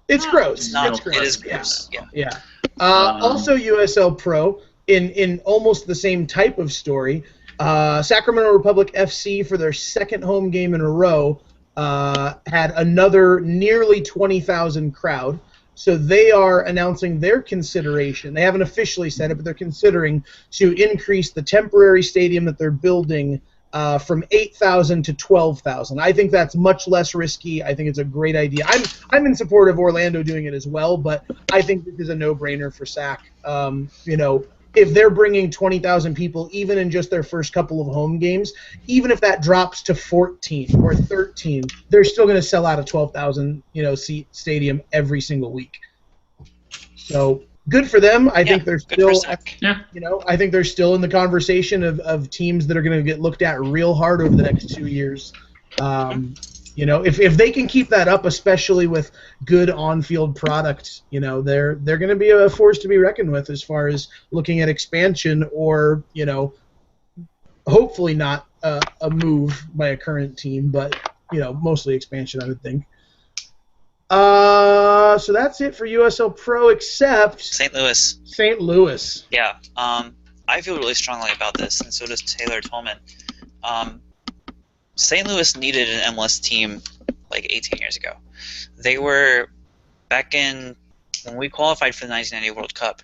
It's gross. Not, It's gross. it is gross. Yeah. Also, USL Pro in almost the same type of story. Sacramento Republic FC for their second home game in a row had another nearly 20,000 crowd. So they are announcing their consideration. They haven't officially said it, but they're considering to increase the temporary stadium that they're building from 8,000 to 12,000. I think that's much less risky. I think it's a great idea. I'm in support of Orlando doing it as well, but I think this is a no-brainer for SAC. If they're bringing 20,000 people, even in just their first couple of home games, even if that drops to 14 or 13, they're still going to sell out a 12,000 seat stadium every single week. So good for them. I think they're still, I think they're still in the conversation of teams that are going to get looked at real hard over the next 2 years. If they can keep that up, especially with good on-field product, they're going to be a force to be reckoned with as far as looking at expansion or, hopefully not a move by a current team, but, mostly expansion, I would think. So that's it for USL Pro, except St. Louis. St. Louis. Yeah. I feel really strongly about this, and so does Taylor Tolman. St. Louis needed an MLS team like 18 years ago. They were back in when we qualified for the 1990 World Cup.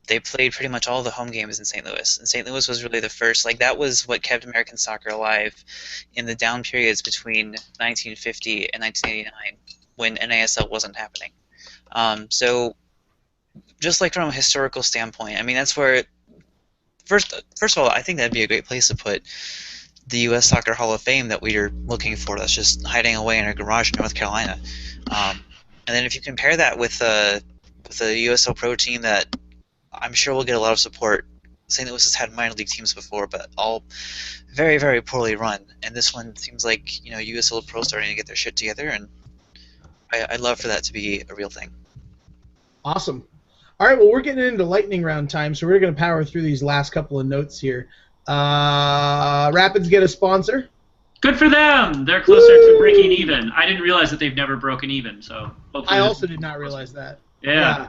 They played pretty much all the home games in St. Louis, and St. Louis was really the first. Like that was what kept American soccer alive in the down periods between 1950 and 1989 when NASL wasn't happening. So, just like from a historical standpoint, I mean that's where first of all, I think that'd be a great place to put the U.S. Soccer Hall of Fame that we are looking for. That's just hiding away in a garage in North Carolina. And then if you compare that with a USL Pro team that I'm sure will get a lot of support. St. Louis has had minor league teams before, but all very, very poorly run. And this one seems like USL Pro starting to get their shit together, and I'd love for that to be a real thing. Awesome. All right, well, we're getting into lightning round time, so we're going to power through these last couple of notes here. Rapids get a sponsor. Good for them. They're closer to breaking even. I didn't realize that they've never broken even. So I also did not realize that. Yeah.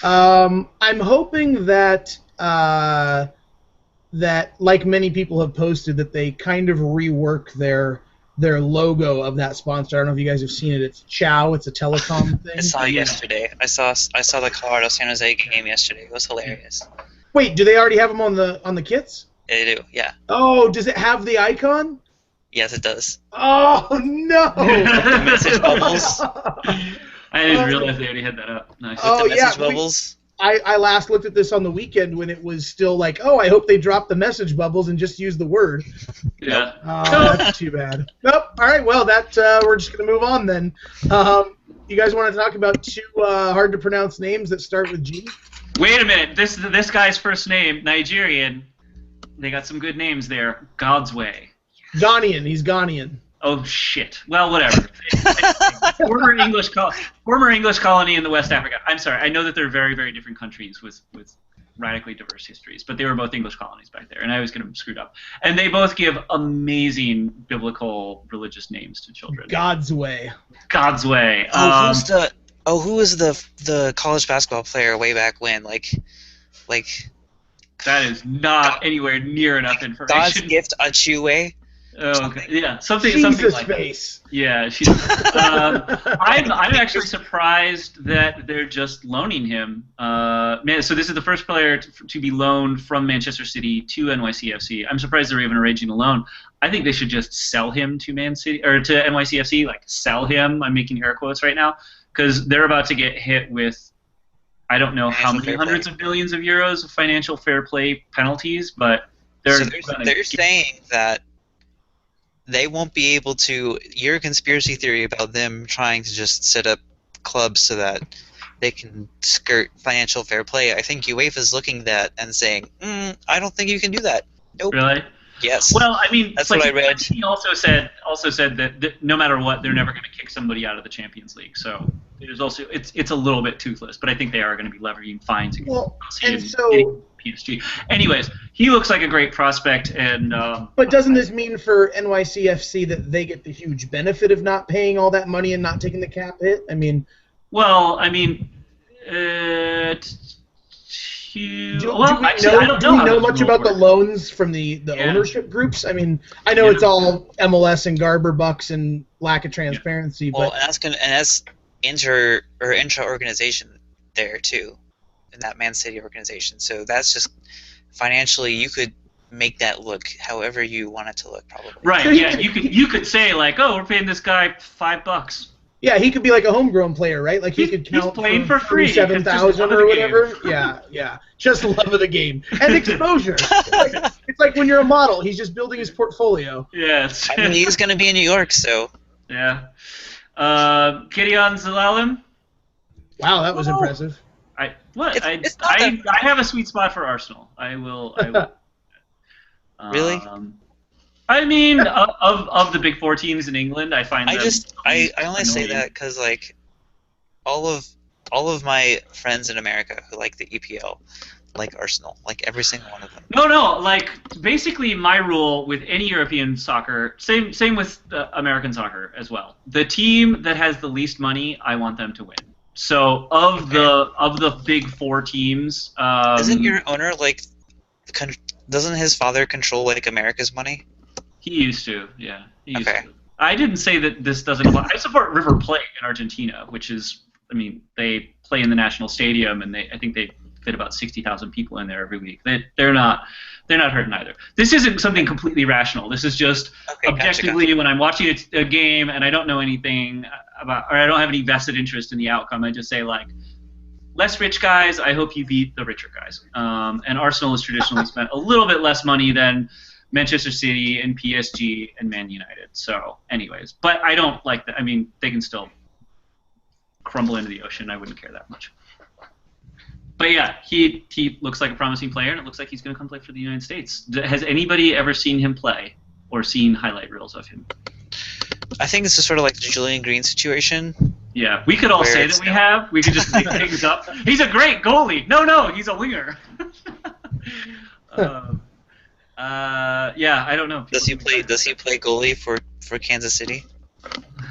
I'm hoping that like many people have posted, that they kind of rework their logo of that sponsor. I don't know if you guys have seen it. It's Chow. It's a telecom thing. I saw it yesterday. I saw the Colorado San Jose game yesterday. It was hilarious. Wait, do they already have them on the kits? They do, yeah. Oh, does it have the icon? Yes, it does. Oh, no! The message bubbles. I didn't realize they already had that up. Nice. With the message bubbles. I last looked at this on the weekend when it was still like, oh, I hope they drop the message bubbles and just use the word. Yeah. Oh, that's too bad. Nope. All right, well, we're just going to move on then. You guys want to talk about two hard-to-pronounce names that start with G? Wait a minute. This guy's first name, Nigerian. They got some good names there. God's Way. Ghanaian. He's Ghanaian. Oh shit. Well, whatever. former English colony in the West Africa. I'm sorry. I know that they're very, very different countries with radically diverse histories, but they were both English colonies back there, and I always get them screwed up. And they both give amazing biblical religious names to children. God's Way. God's Way. Who was the college basketball player way back when? Like. That is not anywhere near enough information. God's gift Achue. Oh, okay. Yeah, something like face. That. Yeah, I'm actually surprised that they're just loaning him. So this is the first player to be loaned from Manchester City to NYCFC. I'm surprised they're even arranging a loan. I think they should just sell him to Man City or to NYCFC. Like sell him. I'm making air quotes right now because they're about to get hit with. I don't know how many hundreds of billions of euros of financial fair play penalties, but they're saying that they won't be able to. Your conspiracy theory about them trying to just set up clubs so that they can skirt financial fair play. I think UEFA is looking at that and saying, "I don't think you can do that." Nope. Really? Yes. Well, I mean, that's what I read. He also said that no matter what, they're never going to kick somebody out of the Champions League. So there's also it's a little bit toothless, but I think they are going to be levying fines against PSG. Anyways, he looks like a great prospect, and but doesn't this mean for NYCFC that they get the huge benefit of not paying all that money and not taking the cap hit? I mean, Well, I mean, actually, I don't Do know we how know those much rules about the work. loans from the Yeah. ownership groups? I mean, I know Yeah. it's all MLS and Garber Bucks and lack of transparency, Well, but and that's intra organization there too, in that Man City organization. So that's just financially you could make that look however you want it to look, probably. Right. Yeah. You could say like, oh, we're paying this guy $5. yeah, he could be like a homegrown player, right? Like he could He's count playing for free, 'cause just 37,000 love of or the whatever. Yeah, just love of the game and exposure. It's like when you're a model, he's just building his portfolio. Yes. I mean, he's going to be in New York, so. Yeah. Gideon Zelalem. Wow, that was impressive. It's not I have a sweet spot for Arsenal. I will. Really? I mean, of the big four teams in England, I find I only annoying. say that because like all of my friends in America who like the EPL like Arsenal, like every single one of them. No. Like basically, my rule with any European soccer, same with American soccer as well. The team that has the least money, I want them to win. So of the big four teams, Isn't your owner like? Doesn't his father control like America's money? He used to, yeah. He used Okay. to. I didn't say that this doesn't apply. I support River Plate in Argentina, which is, I mean, they play in the national stadium, and I think they fit about 60,000 people in there every week. They're not hurting either. This isn't something completely rational. This is just objectively gotcha. when I'm watching a game and I don't know anything about, or I don't have any vested interest in the outcome. I just say like, less rich guys, I hope you beat the richer guys. And Arsenal has traditionally spent a little bit less money than Manchester City and PSG and Man United. So, anyways, but I don't like that. I mean, they can still crumble into the ocean. I wouldn't care that much. But yeah, he looks like a promising player, and it looks like he's going to come play for the United States. Has anybody ever seen him play or seen highlight reels of him? I think this is sort of like the Julian Green situation. Yeah, we could all say that we have. We could just make things up. He's a great goalie. No, he's a winger. Yeah, I don't know. Does he play goalie for Kansas City?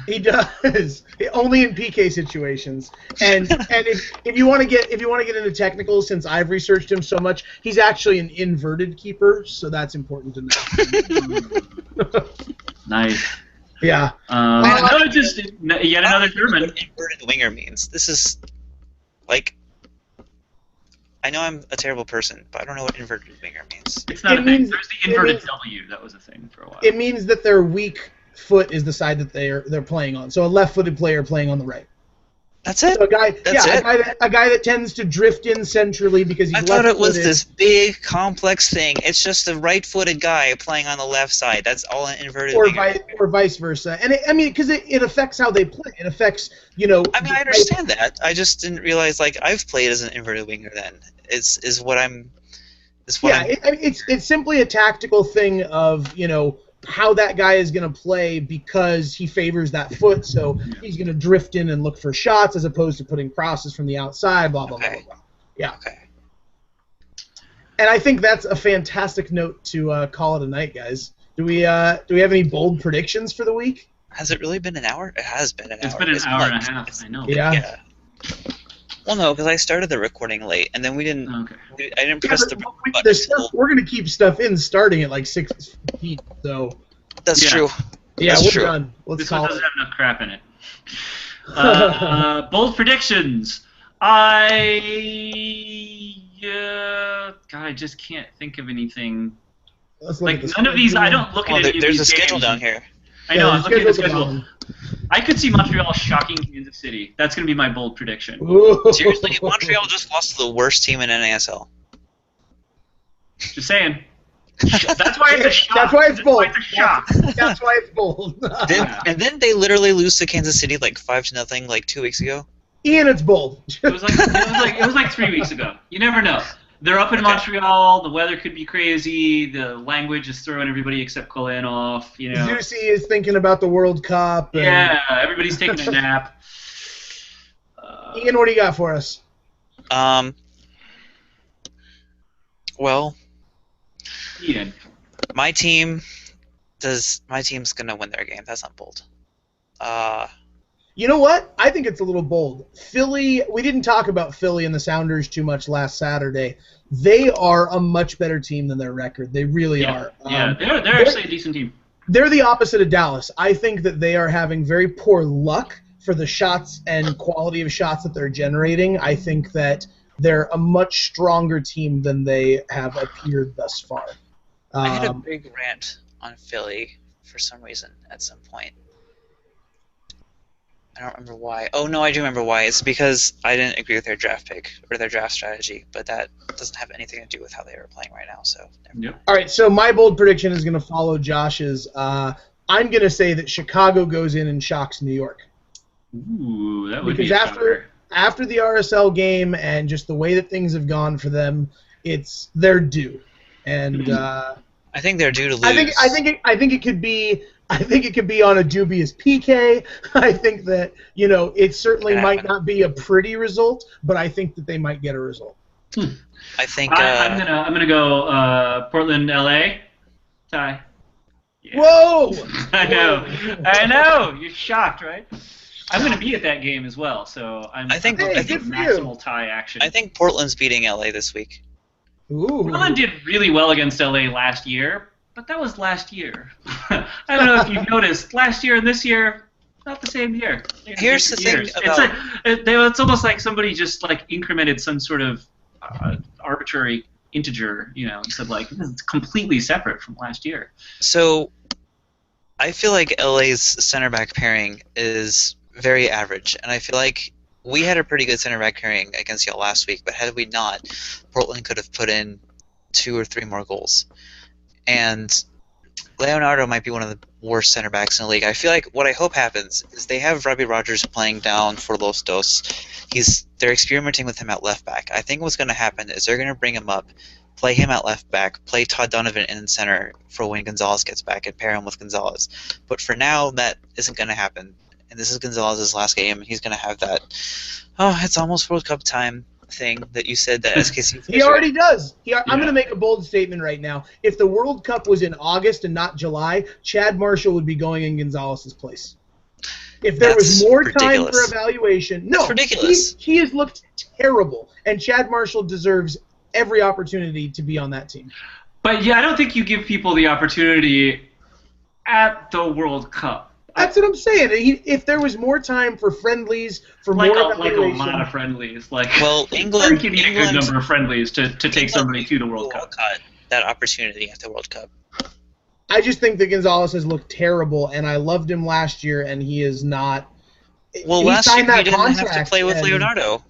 He does. Only in PK situations. And if you want to get into technicals, since I've researched him so much, he's actually an inverted keeper, so that's important to know. Nice. Yeah. No, just yet another German. What inverted winger means. This is like, I know I'm a terrible person, but I don't know what inverted winger means. It's not a thing. There's the inverted W. That was a thing for a while. It means that their weak foot is the side that they're playing on. So a left-footed player playing on the right. That's it. So a guy that tends to drift in centrally because he's I thought it was left-footed. this big complex thing. It's just a right-footed guy playing on the left side. That's all an inverted winger. Or vice versa. And because it affects how they play. It affects, you know. I mean, I understand that. I just didn't realize like I've played as an inverted winger. Then it's simply a tactical thing of, you know, how that guy is going to play because he favors that foot, so he's going to drift in and look for shots as opposed to putting crosses from the outside, blah, blah, blah, blah, blah. Yeah. Okay. And I think that's a fantastic note to call it a night, guys. Do we have any bold predictions for the week? Has it really been an hour? It has been an hour. It's been an hour and a half. I know. Yeah. Well, no, because I started the recording late, and then we didn't. Okay. I didn't press the button. We're going to keep stuff in starting at like 6:15, so. That's true. Yeah, That's we're true. done. This one doesn't have enough crap in it. Bold predictions. God, I just can't think of anything. Like none of these. I don't look at any of these There's a schedule games. down here. I know. I'm looking at the schedule's schedule. I could see Montreal shocking Kansas City. That's going to be my bold prediction. Ooh. Seriously, Montreal just lost to the worst team in NASL. Just saying. That's why it's a shock. That's why it's bold. It's a shock. That's why it's bold. And then they literally lose to Kansas City like 5-0 like 2 weeks ago. Ian, it's bold. It was like 3 weeks ago. You never know. They're up in Montreal. The weather could be crazy. The language is throwing everybody except Colin off. You know. Zusi is thinking about the World Cup. Yeah, everybody's taking a nap. Ian, what do you got for us? Well, Ian. my team's gonna win their game. That's not bold. You know what? I think it's a little bold. Philly, we didn't talk about Philly and the Sounders too much last Saturday. They are a much better team than their record. They really are. Yeah, they're actually a decent team. They're the opposite of Dallas. I think that they are having very poor luck for the shots and quality of shots that they're generating. I think that they're a much stronger team than they have appeared thus far. I had a big rant on Philly for some reason at some point. I don't remember why. Oh, no, I do remember why. It's because I didn't agree with their draft pick or their draft strategy, but that doesn't have anything to do with how they were playing right now. So. Yep. All right, so my bold prediction is going to follow Josh's. I'm going to say that Chicago goes in and shocks New York. Ooh, that would because be a shocker. after the RSL game and just the way that things have gone for them, they're due. And I think they're due to lose. I think it could be. I think it could be on a dubious PK. I think that it certainly might not be a pretty result, but I think that they might get a result. I think I'm gonna go Portland, LA, tie. Yeah. Whoa! I know. You're shocked, right? I'm gonna be at that game as well, so I think maximal tie action. I think Portland's beating LA this week. Ooh. Portland did really well against LA last year. But that was last year. I don't know if you've noticed. Last year and this year, not the same year. Here's the thing about... It's almost like somebody just incremented some sort of arbitrary integer, said it's completely separate from last year. So I feel like LA's center back pairing is very average, and I feel like we had a pretty good center back pairing against y'all last week, but had we not, Portland could have put in 2 or 3 more goals. And Leonardo might be one of the worst center backs in the league. I feel like what I hope happens is they have Robbie Rogers playing down for Los Dos. They're experimenting with him at left back. I think what's going to happen is they're going to bring him up, play him at left back, play Todd Donovan in center for when Gonzalez gets back, and pair him with Gonzalez. But for now, that isn't going to happen. And this is Gonzalez's last game, and he's going to have that, it's almost World Cup time thing that you said that SKC. He already does. I'm going to make a bold statement right now. If the World Cup was in August and not July, Chad Marshall would be going in Gonzalez's place. If there was more time for evaluation, no, that's ridiculous. He has looked terrible, and Chad Marshall deserves every opportunity to be on that team. But yeah, I don't think you give people the opportunity at the World Cup. That's what I'm saying. If there was more time for friendlies, for more evaluation, a lot of friendlies, England could need a good number of friendlies to take somebody to the World Cup. That opportunity at the World Cup. I just think that Gonzalez has looked terrible, and I loved him last year, and he is not. Well, last year he didn't have to play with Leonardo.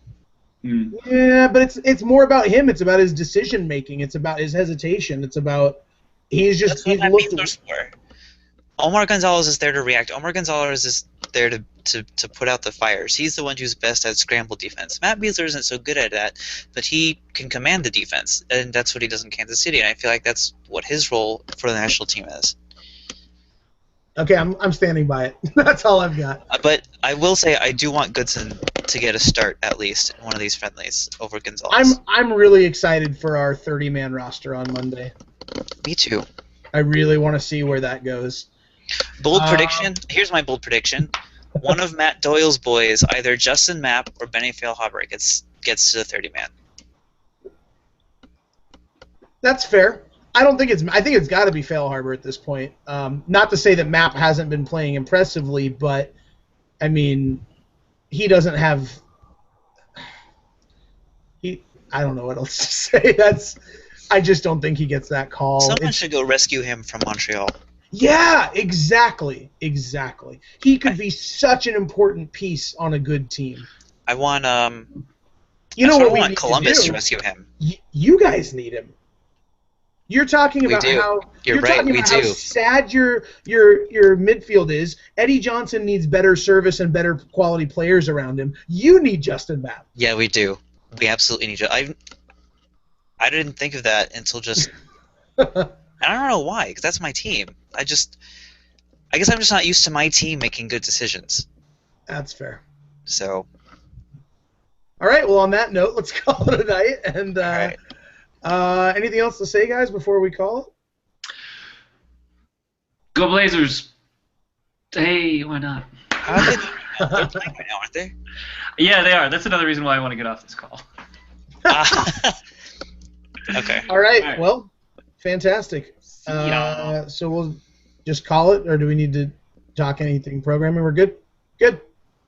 Yeah, but it's more about him. It's about his decision making. It's about his hesitation. It's about he's looked. Omar Gonzalez is there to react. Omar Gonzalez is there to put out the fires. He's the one who's best at scramble defense. Matt Beasler isn't so good at that, but he can command the defense, and that's what he does in Kansas City, and I feel like that's what his role for the national team is. Okay, I'm standing by it. That's all I've got. But I will say I do want Goodson to get a start at least in one of these friendlies over Gonzalez. I'm really excited for our 30-man roster on Monday. Me too. I really want to see where that goes. Bold prediction. Here's my bold prediction. One of Matt Doyle's boys, either Justin Mapp or Benny Feilhaber, gets to the 30-man. That's fair. I think it's got to be Feilhaber at this point. Not to say that Mapp hasn't been playing impressively, but I mean, he doesn't have. I don't know what else to say. I just don't think he gets that call. Someone should go rescue him from Montreal. Yeah, exactly. He could be such an important piece on a good team. I want I want Columbus to rescue him. You guys need him. You're talking about how sad your midfield is. Eddie Johnson needs better service and better quality players around him. You need Justin Mapp. Yeah, we do. We absolutely need you. I didn't think of that until just. I don't know why, because that's my team. I guess I'm just not used to my team making good decisions. That's fair. So. All right. Well, on that note, let's call it a night. And anything else to say, guys, before we call it? Go Blazers! Hey, why not? They're playing right now, aren't they? Yeah, they are. That's another reason why I want to get off this call. Okay. All right. Well, fantastic. ya. So we'll just call it, or do we need to talk anything programming? We're good? Good.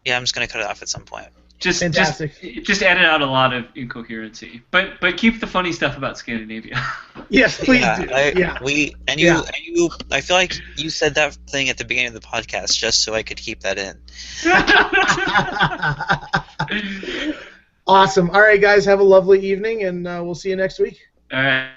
Yeah, I'm just gonna cut it off at some point. Just edit out a lot of incoherency, but keep the funny stuff about Scandinavia. Yes, please do. I feel like you said that thing at the beginning of the podcast just so I could keep that in. Awesome. All right, guys, have a lovely evening, and we'll see you next week. All right.